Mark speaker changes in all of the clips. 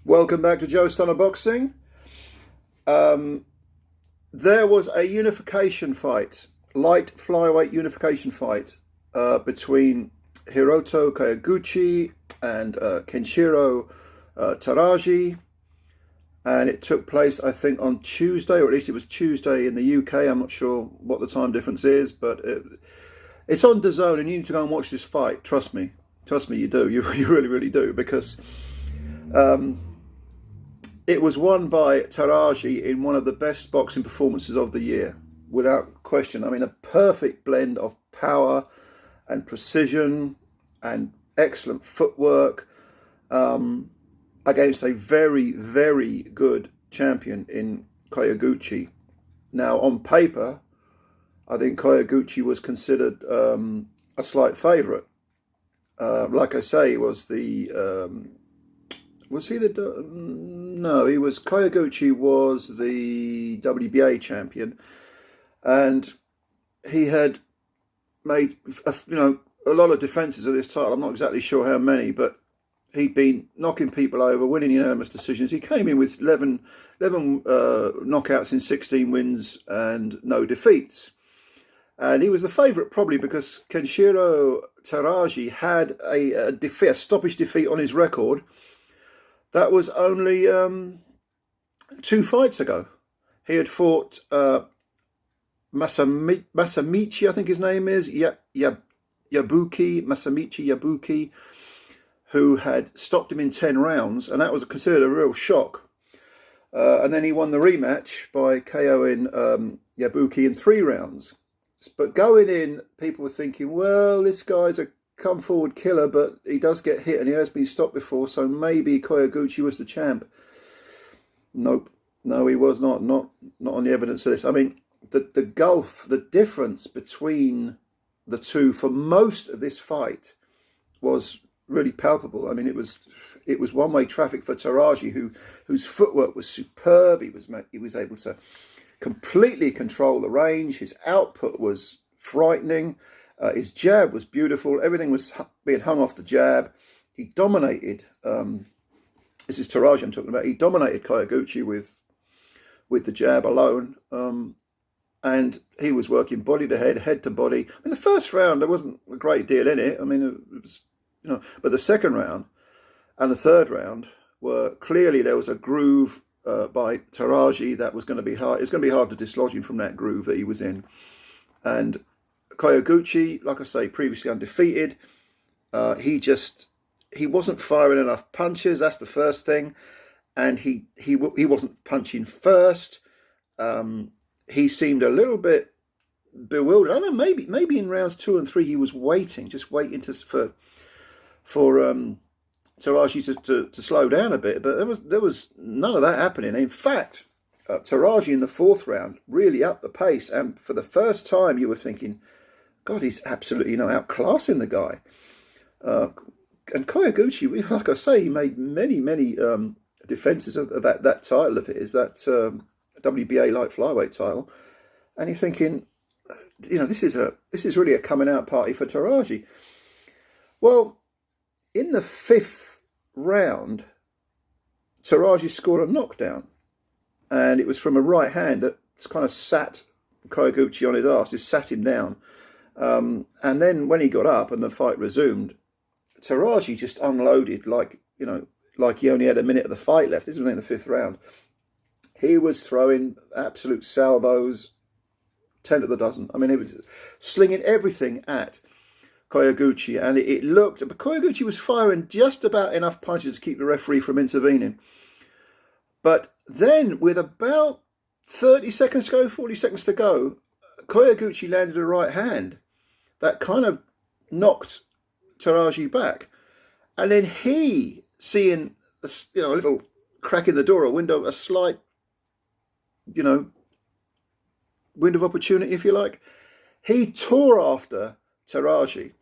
Speaker 1: Welcome back to Joe Stunner Boxing. There was a unification fight, light flyweight unification fight between Hiroto Kyoguchi and Kenshiro Teraji, and it took place, I think, on Tuesday, or at least it was Tuesday in the UK. I'm not sure what the time difference is, but it's on DAZN, and you need to go and watch this fight. Trust me, you do. You really, really do, because it was won by Teraji in one of the best boxing performances of the year, without question. I mean, a perfect blend of power and precision and excellent footwork against a very, very good champion in Kyoguchi. Now, on paper, I think Kyoguchi was considered a slight favourite. Like I say, he was the... Kyoguchi was the WBA champion, and he had made a lot of defences of this title. I'm not exactly sure how many, but he'd been knocking people over, winning unanimous decisions. He came in with 11 knockouts in 16 wins and no defeats. And he was the favourite probably because Kenshiro Teraji had a stoppage defeat on his record. That was only 2 fights ago. He had fought Masamichi, I think his name is, Masamichi Yabuki, who had stopped him in 10 rounds, and that was considered a real shock. And then he won the rematch by KOing Yabuki in 3 rounds. But going in, people were thinking, well, this guy's a come forward killer, but he does get hit and he has been stopped before, so maybe Kyoguchi was the champ. Nope, no, he was not on the evidence of this. I mean, the gulf, the difference between the two for most of this fight was really palpable. I mean, it was one-way traffic for Teraji, whose footwork was superb. He was able to completely control the range. His output was frightening. His jab was beautiful. Everything was being hung off the jab. He dominated. This is Teraji I'm talking about. He dominated Kyoguchi with the jab alone, and he was working body to head to body. I mean, the first round there wasn't a great deal in it. I mean, it was, but the second round and the third round were clearly there was a groove by Teraji that was going to be hard. It's going to be hard to dislodge him from that groove that he was in, and Kyoguchi, like I say, previously undefeated. He wasn't firing enough punches. That's the first thing, and he wasn't punching first. He seemed a little bit bewildered. I don't know, maybe in rounds 2 and 3 he was waiting for Teraji to slow down a bit. But there was none of that happening. In fact, Teraji in the 4th round really upped the pace, and for the first time you were thinking, God, he's absolutely outclassing the guy. And Kyoguchi, like I say, he made many defences of that title of his, that WBA light flyweight title. And you're thinking, this is really a coming out party for Teraji. Well, in the 5th round, Teraji scored a knockdown, and it was from a right hand that kind of sat Kyoguchi on his arse, just sat him down. And then when he got up and the fight resumed, Teraji just unloaded like he only had a minute of the fight left. This was in the 5th round. He was throwing absolute salvos, 10 to the dozen. I mean, he was slinging everything at Kyoguchi, and it looked, but Kyoguchi was firing just about enough punches to keep the referee from intervening. But then, with about 30 seconds to go, 40 seconds to go, Kyoguchi landed a right hand that kind of knocked Teraji back, and then he, seeing a little crack in the door, a window, a slight window of opportunity, if you like, he tore after Teraji.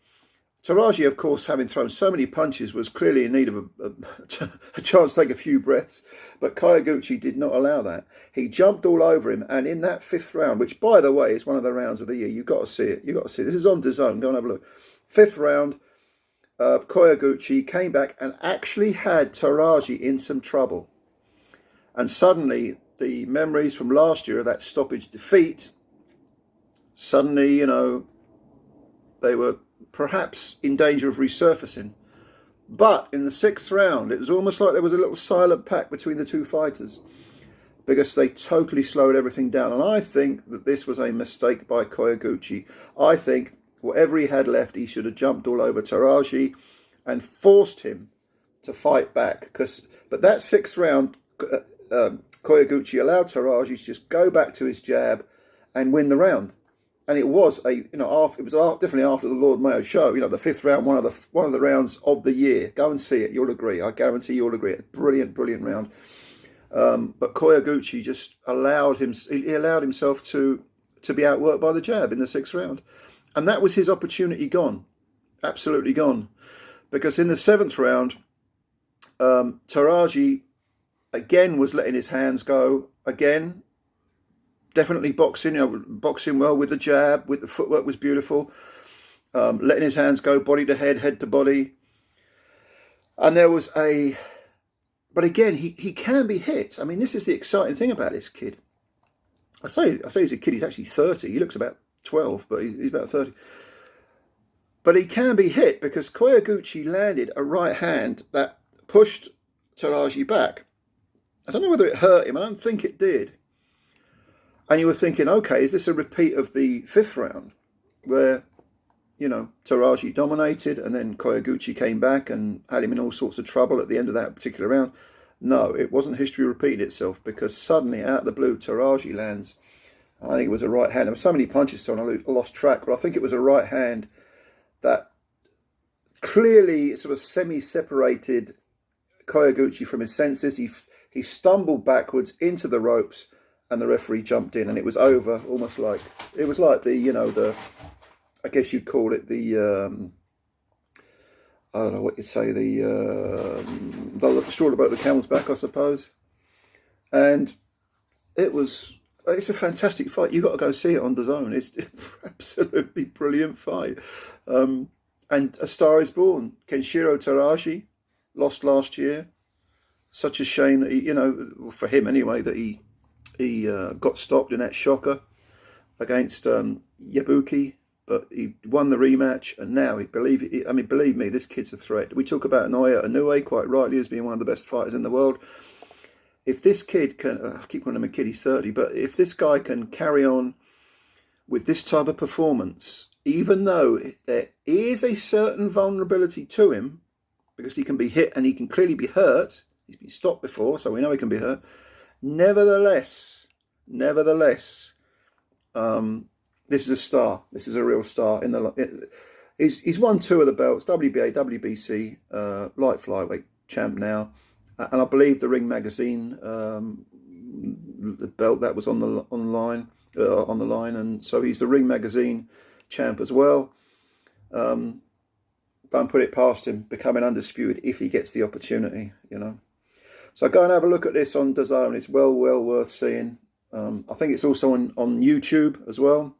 Speaker 1: Teraji, of course, having thrown so many punches, was clearly in need of a chance to take a few breaths, but Kyoguchi did not allow that. He jumped all over him, and in that 5th round, which, by the way, is one of the rounds of the year, you've got to see it. You've got to see it. This is on DAZN. Go and have a look. 5th round, Kyoguchi came back and actually had Teraji in some trouble. And suddenly, the memories from last year of that stoppage defeat, suddenly, you know, they were perhaps in danger of resurfacing. But in the 6th round, it was almost like there was a little silent pact between the two fighters, because they totally slowed everything down. And I think that this was a mistake by Kyoguchi. I think whatever he had left, he should have jumped all over Teraji and forced him to fight back. But that 6th round, Kyoguchi allowed Teraji to just go back to his jab and win the round. And it was definitely after the Lord Mayo show. You know, the 5th round, one of the rounds of the year. Go and see it. You'll agree. I guarantee you'll agree. Brilliant, brilliant round. But Kyoguchi just allowed himself to be outworked by the jab in the 6th round. And that was his opportunity gone. Absolutely gone. Because in the 7th round, Teraji again was letting his hands go. Again, definitely boxing, boxing well with the jab, with the footwork was beautiful. Letting his hands go, body to head to body. And there was but again, he can be hit. I mean, this is the exciting thing about this kid. I say he's a kid, he's actually 30. He looks about 12, but he's about 30. But he can be hit because Kyoguchi landed a right hand that pushed Teraji back. I don't know whether it hurt him. I don't think it did. And you were thinking, okay, is this a repeat of the 5th round where, you know, Teraji dominated and then Kyoguchi came back and had him in all sorts of trouble at the end of that particular round? No, it wasn't history repeating itself, because suddenly out of the blue, Teraji lands, I think it was a right hand. There were so many punches still, I lost track, but I think it was a right hand that clearly sort of semi-separated Kyoguchi from his senses. He stumbled backwards into the ropes and the referee jumped in and it was over, almost like, it was like the, you know, I guess you'd call it the, I don't know what you'd say, the straw about the camel's back, I suppose. And it's a fantastic fight. You've got to go see it on DAZN. It's an absolutely brilliant fight. And a star is born. Kenshiro Teraji lost last year. Such a shame that he, you know, for him anyway, that he got stopped in that shocker against Yabuki. But he won the rematch, and now believe me, this kid's a threat. We talk about Naoya Inoue quite rightly as being one of the best fighters in the world. If this kid can, I keep calling him a kid, he's 30, but if this guy can carry on with this type of performance, even though there is a certain vulnerability to him, because he can be hit and he can clearly be hurt, he's been stopped before, so we know he can be hurt. Nevertheless, this is a star. This is a real star. He's won 2 of the belts: WBA, WBC, light flyweight champ now, and I believe the Ring Magazine, the belt that was on the line, and so he's the Ring Magazine champ as well. Don't put it past him becoming undisputed if he gets the opportunity, you know. So go and have a look at this on DAZN. It's well worth seeing. I think it's also on YouTube as well.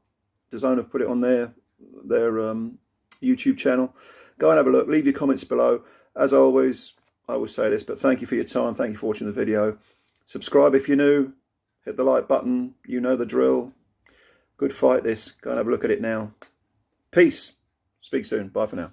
Speaker 1: DAZN have put it on their YouTube channel. Go and have a look. Leave your comments below. As always, I always say this, but thank you for your time. Thank you for watching the video. Subscribe if you're new. Hit the like button. You know the drill. Good fight this. Go and have a look at it now. Peace. Speak soon. Bye for now.